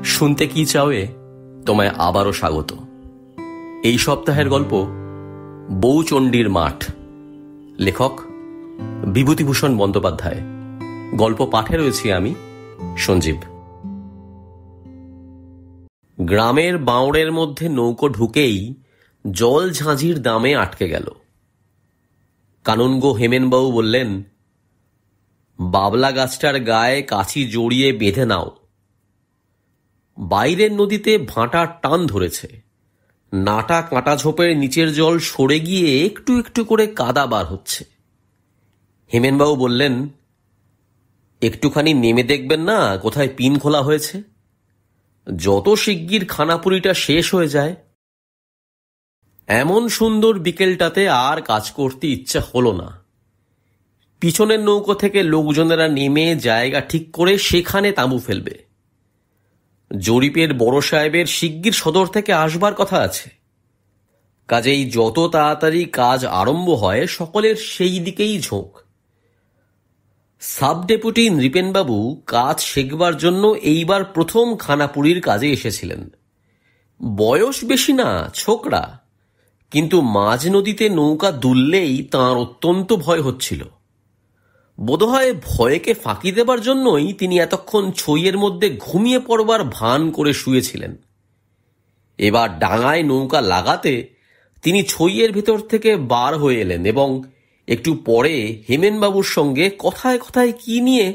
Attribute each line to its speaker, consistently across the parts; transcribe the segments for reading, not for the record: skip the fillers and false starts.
Speaker 1: শুনতে কি চাওয়ে তোমায় আবারও স্বাগত। এই সপ্তাহের গল্প বউচণ্ডীর মাঠ। লেখক বিভূতিভূষণ বন্দ্যোপাধ্যায়। গল্প পাঠে রয়েছি আমি, সঞ্জীব। গ্রামের বাঁওড়ের মধ্যে নৌকো ঢুকেই জল ঝাঁঝির দামে আটকে গেল। কানুনগো হেমেনবাবু বললেন, বাবলা গাছটার গায়ে কাছি জড়িয়ে বেঁধে নাও। বাইরের নদীতে ভাঁটার টান ধরেছে। নাটা কাঁটা ঝোপের নিচের জল সরে গিয়ে একটু একটু করে কাদা বার হচ্ছে। হেমেনবাবু বললেন, একটুখানি নেমে দেখবেন না কোথায় পিন খোলা হয়েছে? যত শিগগির খানাপুরিটা শেষ হয়ে যায়। এমন সুন্দর বিকেলটাতে আর কাজ করতে ইচ্ছা হলো না। পিছনের নৌকো থেকে লোকজনেরা নেমে জায়গা ঠিক করে সেখানে তাঁবু ফেলবে। জরিপের বড় সাহেবের শিগগির সদর থেকে আসবার কথা আছে। কাজেই যত তাড়াতাড়ি কাজ আরম্ভ হয় সকলের সেই দিকেই ঝোঁক। সাব ডেপুটি নৃপেনবাবু কাজ শেখবার জন্য এইবার প্রথম খানাপুরীর কাজে এসেছিলেন। বয়স বেশি না, ছোকরা, কিন্তু মাঝ নদীতে নৌকা দুললেই তাঁর অত্যন্ত ভয় হচ্ছিল। বোধহয় ভয়কে ফাঁকি দেবার জন্যই তিনি এতক্ষণ ছইয়ের মধ্যে ঘুমিয়ে পড়বার ভান করে শুয়েছিলেন। এবার ডাঙায় নৌকা লাগাতে তিনি ছইয়ের ভেতর থেকে বার হয়ে এলেন এবং একটু পরে হেমেনবাবুর সঙ্গে কথায় কথায় কি নিয়ে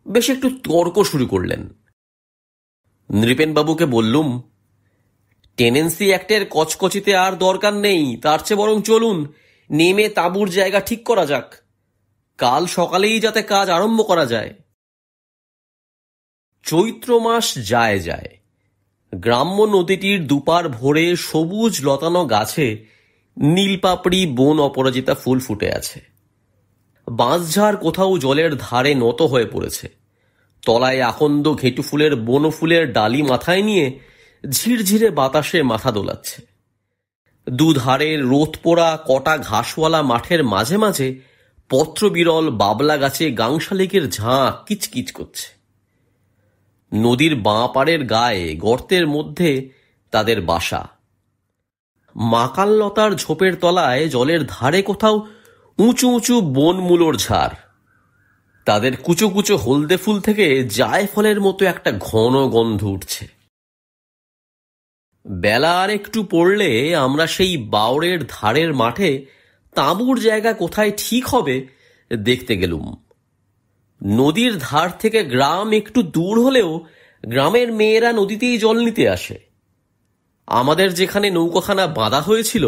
Speaker 1: বেশ একটু তর্ক শুরু করলেন। নৃপেনবাবুকে বললুম, টেনেন্সি অ্যাক্টের কচকচিতে আর দরকার নেই, তার চেয়ে বরং চলুন নেমে তাঁবুর জায়গা ঠিক করা যাক। কাল সকালেই যাতে কাজ আরম্ভ করা যায়। চৈত্র মাস যায় যায়। গ্রাম্য নদীটির দুপার ভরে সবুজ লতানো গাছে নীলপাপড়ি বন অপরাজিতা ফুল ফুটে আছে। বাঁশঝাড় কোথাও জলের ধারে নত হয়ে পড়েছে। তলায় আকন্দ ঘেটু ফুলের বনফুলের ডালি মাথায় নিয়ে ঝিরঝিরে বাতাসে মাথা দোলাচ্ছে। দুধারের রোদ পোড়া কটা ঘাসওয়ালা মাঠের মাঝে মাঝে পত্রবিরল বাবলা গাছে গাংশালিকের ঝাঁ কিচকিচ করছে। নদীর বাঁ পাড়ের গায়ে গর্তের মধ্যে তাদের বাসা। মাকাললতার ঝোপের তলায় জলের ধারে কোথাও উঁচু উঁচু বনমূলোর ঝাড়। তাদের কুচো কুচো হলদে ফুল থেকে জায়ফলের মতো একটা ঘন গন্ধ উঠছে। বেলা আর একটু পড়লে আমরা সেই বাওড়ের ধারের মাঠে তাঁবুর জায়গা কোথায় ঠিক হবে দেখতে গেলুম। নদীর ধার থেকে গ্রাম একটু দূর হলেও গ্রামের মেয়েরা নদীতেই জল নিতে আসে। আমাদের যেখানে নৌকাখানা বাঁধা হয়েছিল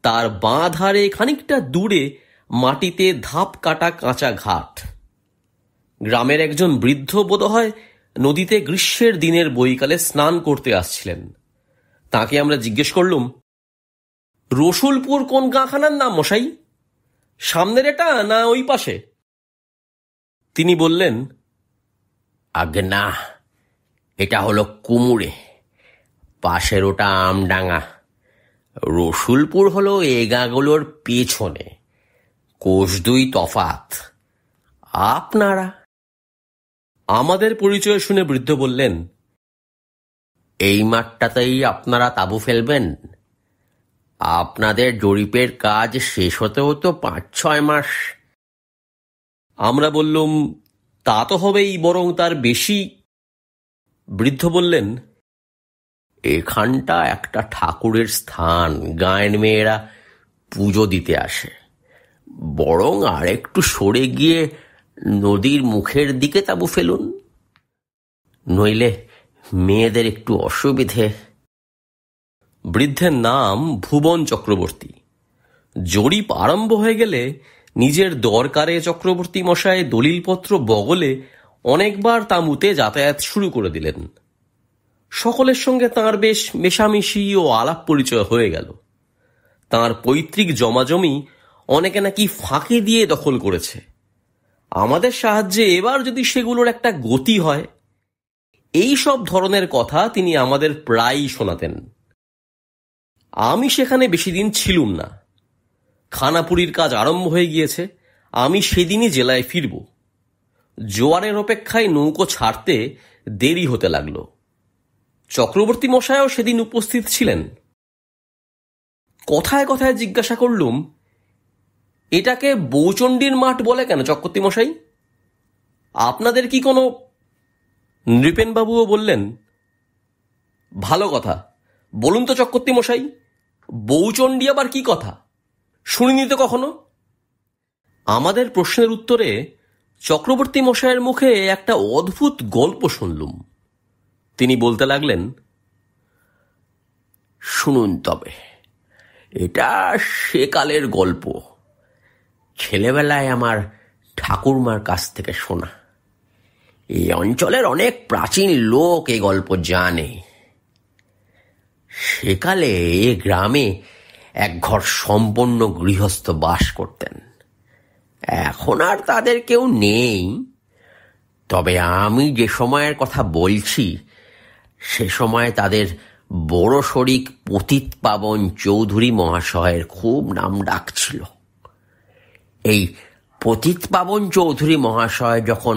Speaker 1: তার বাঁ ধারে খানিকটা দূরে মাটিতে ধাপ কাটা কাঁচা ঘাট। গ্রামের একজন বৃদ্ধ বোধহয় নদীতে গ্রীষ্মের দিনের বৈকালে স্নান করতে আসছিলেন। তাকে আমরা জিজ্ঞেস করলুম, রসুলপুর কোন গাঁখানার নাম মশাই? সামনের এটা না ওই পাশে? তিনি বললেন, আগে না, এটা হলো কুমুরে, পাশের ওটা আমডাঙ্গা। রসুলপুর হলো এ গাঁগুলোর পেছনে, কোষ দুই তফাত। আপনারা? আমাদের পরিচয় শুনে বৃদ্ধ বললেন, এই মাঠটাতেই আপনারা তাঁবু ফেলবেন? আপনাদের জরিপের কাজ শেষ হতেও তো 5-6 মাস। আমরা বললুম, তা তো হবেই, বরং তার বেশি। বৃদ্ধ বললেন, এখানটা একটা ঠাকুরের স্থান, গাঁয়ের মেয়েরা পুজো দিতে আসে। বরং আর একটু সরে গিয়ে নদীর মুখের দিকে তাঁবু ফেলুন, নইলে মেয়েদের একটু অসুবিধে। বৃদ্ধের নাম ভুবন চক্রবর্তী। জরিপ আরম্ভ হয়ে গেলে নিজের দরকারে চক্রবর্তী মশাই দলিলপত্র বগলে অনেকবার তাঁবুতে যাতায়াত শুরু করে দিলেন। সকলের সঙ্গে তাঁর বেশ মেশামেশি ও আলাপ পরিচয় হয়ে গেল। তাঁর পৈতৃক জমাজমি অনেকে নাকি ফাঁকি দিয়ে দখল করেছে। আমাদের সাহায্যে এবার যদি সেগুলোর একটা গতি হয়, এই সব ধরনের কথা তিনি আমাদের প্রায়ই শোনাতেন। আমি সেখানে বেশি দিন ছিলুম না। খানাপুরীর কাজ আরম্ভ হয়ে গিয়েছে, আমি সেদিনই জেলায় ফিরব। জোয়ারের অপেক্ষায় নৌকো ছাড়তে দেরি হতে লাগলো। চক্রবর্তী মশাইও সেদিন উপস্থিত ছিলেন। কথায় কথায় জিজ্ঞাসা করলুম, এটাকে বৌচণ্ডীর মাঠ বলে কেন চক্রবর্তী মশাই? আপনাদের কি কোনো? নৃপেনবাবুও বললেন, ভালো কথা, বলুন তো চক্রবর্তী মশাই, বৌচণ্ডী আবার কি কথা? শুনিনি তো কখনো। আমাদের প্রশ্নের উত্তরে চক্রবর্তী মশাইয়ের মুখে একটা অদ্ভুত গল্প শুনলুম। তিনি বলতে লাগলেন, শুনুন তবে, এটা সেকালের গল্প, ছেলেবেলায় আমার ঠাকুরমার কাছ থেকে শোনা। এই অঞ্চলের অনেক প্রাচীন লোক এই গল্প জানে। সেকালে এ গ্রামে এক ঘর সম্পন্ন গৃহস্থ বাস করতেন। এখন আর তাদের কেউ নেই, তবে আমি যে সময়ের কথা বলছি সে সময় তাদের বড় শরিক পতিত পাবন চৌধুরী মহাশয়ের খুব নাম ডাক ছিল। এই পতিত পাবন চৌধুরী মহাশয় যখন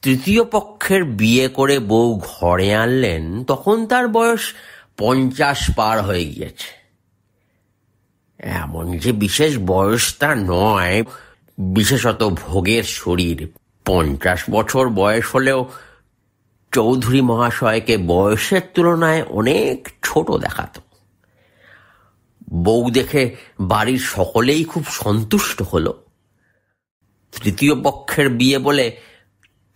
Speaker 1: তৃতীয় পক্ষের বিয়ে করে বউ ঘরে আনলেন তখন তার বয়স 50 পার হয়ে গিয়েছে। এমন যে বিশেষ বয়স তা নয়, বিশেষত ভোগের শরীর। 50 বছর বয়স হলেও চৌধুরী মহাশয়কে বয়সের তুলনায় অনেক ছোট দেখাত। বউ দেখে বাড়ির সকলেই খুব সন্তুষ্ট হল। তৃতীয় পক্ষের বিয়ে বলে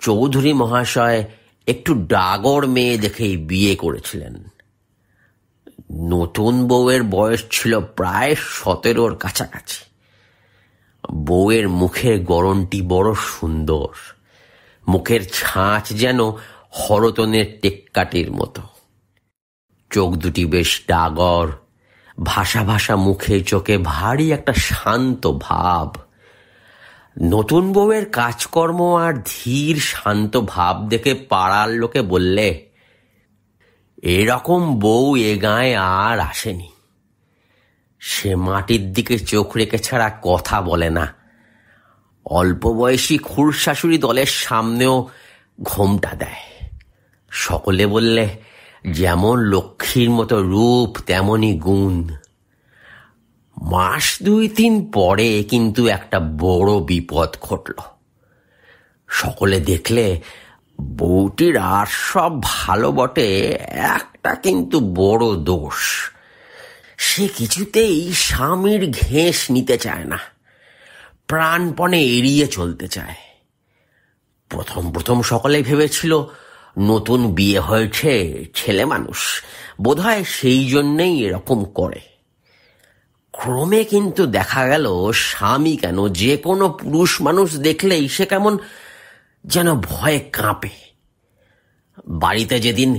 Speaker 1: চৌধুরী মহাশয় একটু ডাগর মেয়ে দেখেই বিয়ে করেছিলেন। নতুন বউয়ের বয়স ছিল প্রায় 17-র কাছাকাছি। বউয়ের মুখের গড়নটি বড় সুন্দর, মুখের ছাঁচ যেন হরতনের টেক্কাটির মতো। চোখ দুটি বেশ ডাগর, ভাষা ভাষা মুখে চোখে ভারী একটা শান্ত ভাব। নতুন বউয়ের কাজকর্ম আর ধীর শান্ত ভাব দেখে পাড়ার লোকে বললে, এরকম বউ এ গায়ে আর আসেনি। সে মাটির দিকে চোখ রেখে ছাড়া কথা বলে না। অল্প বয়সী খুড়শাশুড়ি দলের সামনেও ঘোমটা দেয়। সকলে বললে, যেমন লক্ষ্মীর মতো রূপ তেমনি গুণ। মাস 2-3 পরে কিন্তু একটা বড় বিপদ ঘটল। সকলে দেখলে বউটির আর সব ভালো বটে, একটা কিন্তু বড় দোষ। সে কিছুতেই স্বামীর ঘেঁস নিতে চায় না, প্রাণপণে এড়িয়ে চলতে চায়। প্রথম প্রথম সকলে ভেবেছিল নতুন বিয়ে হয়েছে, ছেলে মানুষ, বোধহয় সেই জন্যেই এরকম করে। ক্রমে কিন্তু দেখা গেল স্বামী কেন, যে কোনো পুরুষ মানুষ দেখলেই সে কেমন যেন ভয়ে কাঁপে। বাড়িতে যেদিন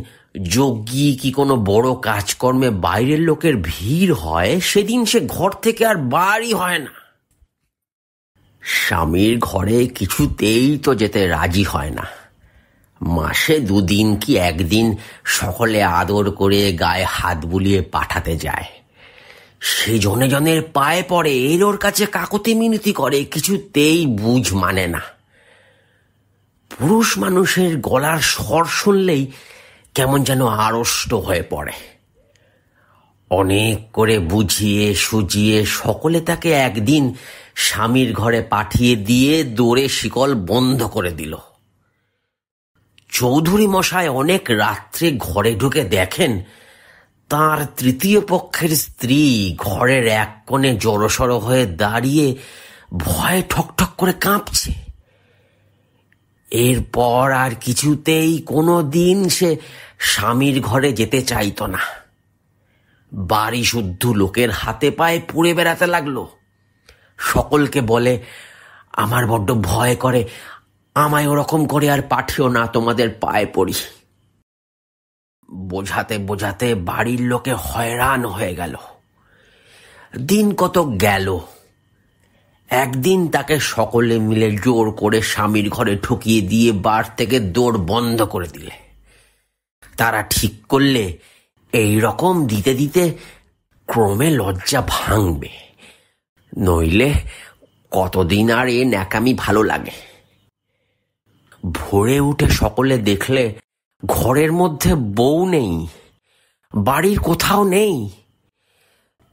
Speaker 1: যজ্ঞী কি কোনো বড় কাজকর্মে বাইরের লোকের ভিড় হয় সেদিন সে ঘর থেকে আর বাড়ি হয় না। স্বামীর ঘরে কিছুতেই তো যেতে রাজি হয় না। মাসে 2 দিন কি 1 দিন সকলে আদর করে গায়ে হাত বুলিয়ে পাঠাতে যায়। সে জনে জনের পায়ে পড়ে, এর ওর কাছে কাকতি মিনতি করে, কিছুতেই বুঝ মানে না। পুরুষ মানুষের গলার স্বর শুনলেই কেমন যেন আড়ষ্ট হয়ে পড়ে। অনেক করে বুঝিয়ে সুজিয়ে সকলে তাকে একদিন স্বামীর ঘরে পাঠিয়ে দিয়ে দৌড়ে শিকল বন্ধ করে দিল। চৌধুরী মশাই অনেক রাত্রে ঘরে ঢুকে দেখেন তার তৃতীয় পক্ষের স্ত্রী ঘরের এক কোণে জড়সড় হয়ে দাঁড়িয়ে ভয়ে ঠকঠক করে কাঁপছে। এরপর আর কিছুতেই কোনো দিন সে স্বামীর ঘরে যেতে চাইত না। বাড়ি শুদ্ধ লোকের হাতে পায়ে পুড়ে বেড়াতে লাগলো। সকলকে বলে, আমার বড্ড ভয় করে, আমায় ওরকম করে আর পাঠিও না, তোমাদের পায়ে পড়ি। বোঝাতে বোঝাতে বাড়ির লোকে হয়রান হয়ে গেল। দিন কত গেল। একদিন তাকে সকলে মিলে জোর করে স্বামীর ঘরে ঢুকিয়ে দিয়ে বার থেকে দৌড় বন্ধ করে দিলে। তারা ঠিক করলে এই রকম দিতে দিতে ক্রমে লজ্জা ভাঙবে, নইলে কতদিন আর এ ন্যাকামি ভালো লাগে। ভোরে উঠে সকলে দেখলে ঘরের মধ্যে বউ নেই। বাড়ির কোথাও নেই।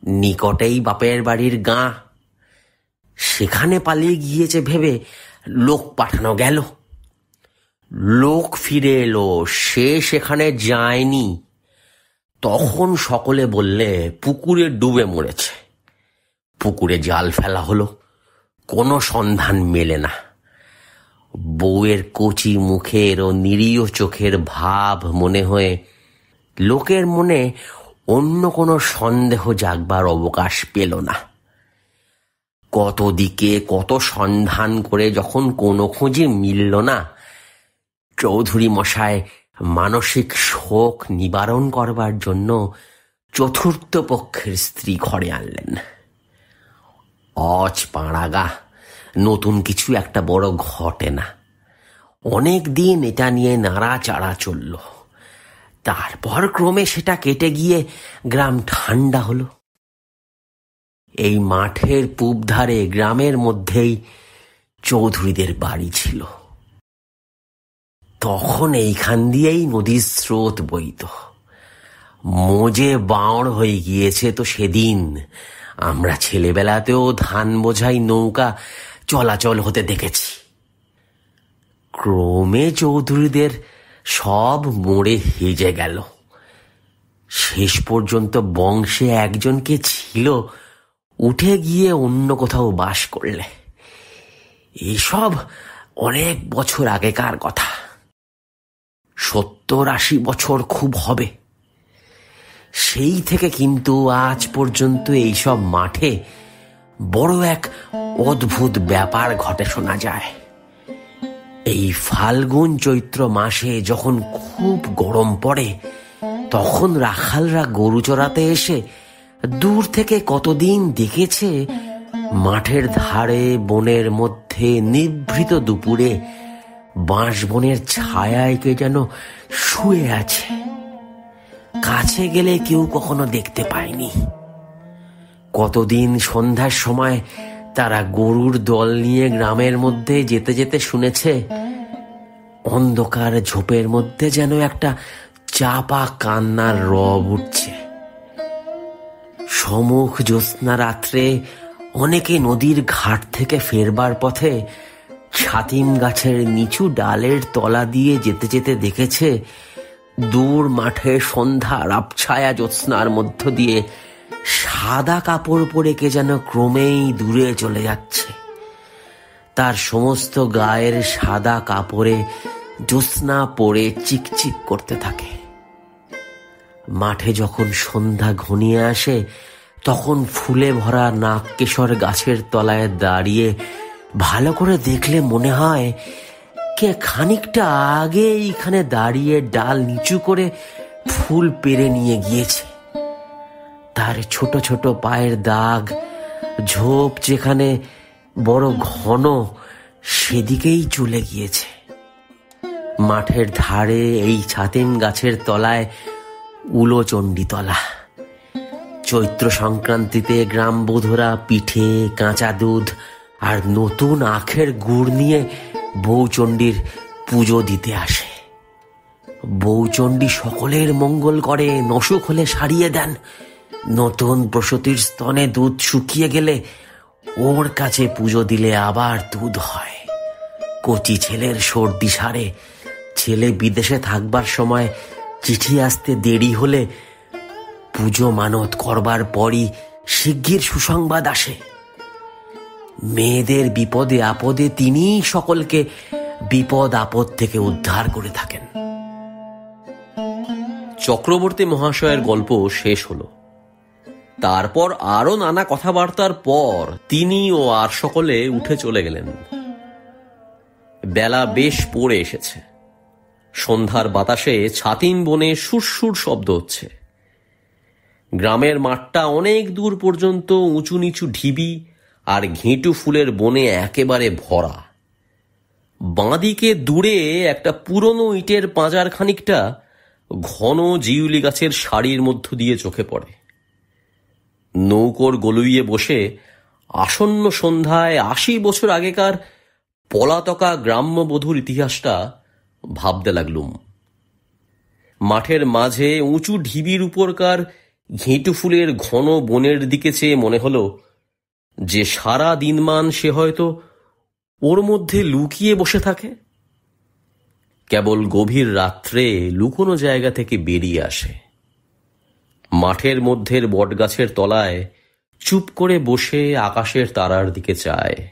Speaker 1: নিকটেই বাপের বাড়ির গাঁ, সেখানে পালিয়ে গিয়েছে ভেবে লোক পাঠানো গেল। লোক ফিরে এলো, সে সেখানে যায়নি। তখন সকলে বললে পুকুরে ডুবে মরেছে। পুকুরে জাল ফেলা হলো, কোনো সন্ধান মেলে না। বউয়ের কচি মুখের ও নিরীহ চোখের ভাব মনে হয়ে লোকের মনে অন্য কোনো সন্দেহ জাগবার অবকাশ পেল না। কত দিকে কত সন্ধান করে যখন কোনো খোঁজে মিলল না, চৌধুরী মশাই মানসিক শোক নিবারণ করবার জন্য চতুর্থ পক্ষের স্ত্রী ঘরে আনলেন। পাড়াগা, নতুন কিছু একটা বড় ঘটে না। অনেক দিন এটা নিয়ে নাড়াচাড়া চলল, তারপর ক্রমে সেটা কেটে গিয়ে গ্রাম ঠান্ডা হলো। এই মাঠের পূব ধারে গ্রামের মধ্যেই চৌধুরীদের বাড়ি ছিল। তখন এইখান দিয়েই নদীর স্রোত বইত। মোজে বাঁড় হয়ে গিয়েছে তো সেদিন আমরা ছেলেবেলাতেও ধান বোঝাই নৌকা চলাচল হতে দেখেছি। ক্রমে চৌধুরীদের সব মোড়ে হেজে গেল। শেষ পর্যন্ত বংশে একজনকে ছিল, উঠে গিয়ে অন্য কোথাও বাস করলে। এসব অনেক বছর আগেকার কথা, 70-80 বছর খুব হবে। সেই থেকে কিন্তু আজ পর্যন্ত এইসব মাঠে বড় এক অদ্ভুত ব্যাপার ঘটে শোনা যায়। এই ফাল্গুন চৈত্র মাসে যখন খুব গরম পড়ে, তখন রাখালরা গরু চড়াতে এসে দূর থেকে কতদিন দেখেছে মাঠের ধারে বনের মধ্যে নিভৃত দুপুরে বাঁশ বনের ছায়ায় কে যেন শুয়ে আছে। কাছে গেলে কেউ কখনো দেখতে পায়নি। কতদিন সন্ধ্যার সময় তারা গরুর দল নিয়ে গ্রামের মধ্যে যেতে যেতে শুনেছে অন্ধকার ঝোপের মধ্যে যেন একটা চাপা কান্নার রব উঠছে। সমুখ জ্যোৎস্না রাত্রে অনেকে নদীর ঘাট থেকে ফেরবার পথে ছাতিম গাছের নিচু ডালের তলা দিয়ে যেতে যেতে দেখেছে দূর মাঠে সন্ধ্যার আবছায়া জ্যোৎস্নার মধ্য দিয়ে সাদা কাপড় পরে কে যেন ক্রমেই দূরে চলে যাচ্ছে। তার সমস্ত গায়ের সাদা কাপড়ে জ্যোৎস্না পড়ে চিকচিক করতে থাকে। মাঠে যখন সন্ধ্যা ঘনিয়ে আসে, তখন ফুলে ভরা নাগকেশর গাছের তলায় দাঁড়িয়ে ভালো করে দেখলে মনে হয় কে খানিকটা আগে এইখানে দাঁড়িয়ে ডাল নিচু করে ফুল পেরে নিয়ে গিয়েছে। তার ছোট ছোট পায়ের দাগ, ঝোপ যেখানে বড় ঘন, সেদিকেই চলে গিয়েছে। মাঠের ধারে এই ছাতিম গাছের তলায় উলোচণ্ডীতলা। চৈত্র সংক্রান্তিতে গ্রাম বধূরা পিঠে, কাঁচা দুধ আর নতুন আখের গুড় নিয়ে বউচণ্ডীর পুজো দিতে আসে। বউচণ্ডী সকলের মঙ্গল করে, নসুক হলে সারিয়ে দেন। নতুন প্রসূতির স্তনে দুধ শুকিয়ে গেলে ওর কাছে পুজো দিলে আবার দুধ হয়। কচি ছেলের সর্দি সারে। ছেলে বিদেশে থাকবার সময় চিঠি আসতে দেরি হলে পুজো মানত করবার পরই শিগগির সুসংবাদ আসে। মেয়েদের বিপদে আপদে তিনিই সকলকে বিপদ আপদ থেকে উদ্ধার করে থাকেন। চক্রবর্তী মহাশয়ের গল্প শেষ হলো। তারপর আরো নানা কথাবার্তার পর তিনি ও আর সকলে উঠে চলে গেলেন। বেলা বেশ পড়ে এসেছে। সন্ধ্যার বাতাসে ছাতিম বনে সুরসুর শব্দ হচ্ছে। গ্রামের মাঠটা অনেক দূর পর্যন্ত উঁচু নিচু ঢিবি আর ঘেঁটু ফুলের বনে একেবারে ভরা। বাঁদিকে দূরে একটা পুরনো ইটের পাঁজার খানিকটা ঘন জিউলি গাছের সারির মধ্য দিয়ে চোখে পড়ে। নৌকোর গলুইয়ে বসে আসন্ন সন্ধ্যায় 80 বছর আগেকার পলাতকা গ্রাম্যবধূর ইতিহাসটা ভাবতে লাগলুম। মাঠের মাঝে উঁচু ঢিবির উপরকার ঘেঁটু ফুলের ঘন বনের দিকে চেয়ে মনে হলো যে সারা দিনমান সে হয়তো ওর মধ্যে লুকিয়ে বসে থাকে, কেবল গভীর রাত্রে লুকোনো জায়গা থেকে বেরিয়ে আসে। মাঠের মধ্যের বটগাছের তলায় চুপ করে বসে আকাশের তারার দিকে চায়।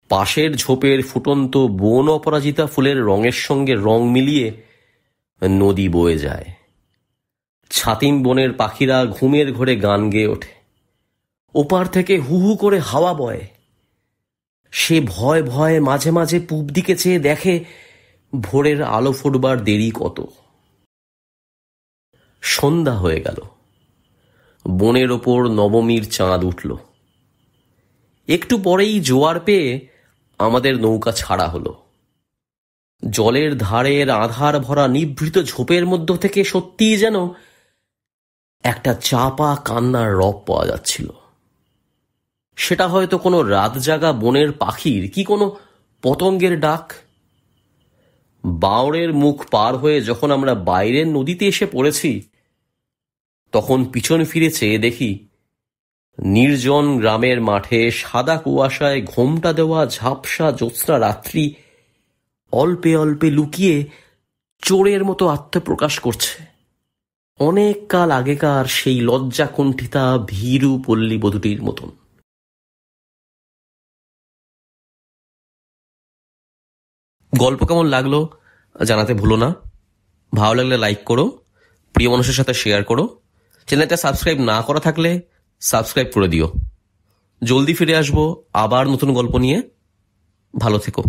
Speaker 1: পাশের ঝোপের ফুটন্ত বন অপরাজিতা ফুলের রঙের সঙ্গে রং মিলিয়ে নদী বয়ে যায়। ছাতিম বনের পাখিরা ঘুমের ঘোরে গান গেয়ে ওঠে। ওপার থেকে হু হু করে হাওয়া বয়। সে ভয় ভয়ে মাঝে মাঝে পূব দিকে চেয়ে দেখে ভোরের আলো ফুটবার দেরি কত। সন্ধ্যা হয়ে গেল। বনের ওপর নবমীর চাঁদ উঠল। একটু পরেই জোয়ার পেয়ে আমাদের নৌকা ছাড়া হলো। জলের ধারের আধার ভরা নিভৃত ঝোপের মধ্য থেকে সত্যিই যেন একটা চাপা কান্নার রব পাওয়া যাচ্ছিল। সেটা হয়তো কোনো রাত জাগা বনের পাখির কি কোনো পতঙ্গের ডাক। বাওড়ের মুখ পার হয়ে যখন আমরা বাইরের নদীতে এসে পড়েছি, তখন পিছন ফিরে চেয়ে দেখি নির্জন গ্রামের মাঠে সাদা কুয়াশায় ঘোমটা দেওয়া ঝাপসা জ্যোৎস্না রাত্রি অল্পে অল্পে লুকিয়ে চোরের মতো আত্মপ্রকাশ করছে। অনেক কাল আগেকার সেই লজ্জা কুণ্ঠিতা ভীরু পল্লী বধূটির মতন। গল্প কেমন লাগলো জানাতে ভুলো না। ভালো লাগলে লাইক করো, প্রিয় মানুষের সাথে শেয়ার করো। চ্যানেলটা সাবস্ক্রাইব না করা থাকলে সাবস্ক্রাইব করে দিও। জলদি ফিরে আসবো আবার নতুন গল্প নিয়ে। ভালো থেকো।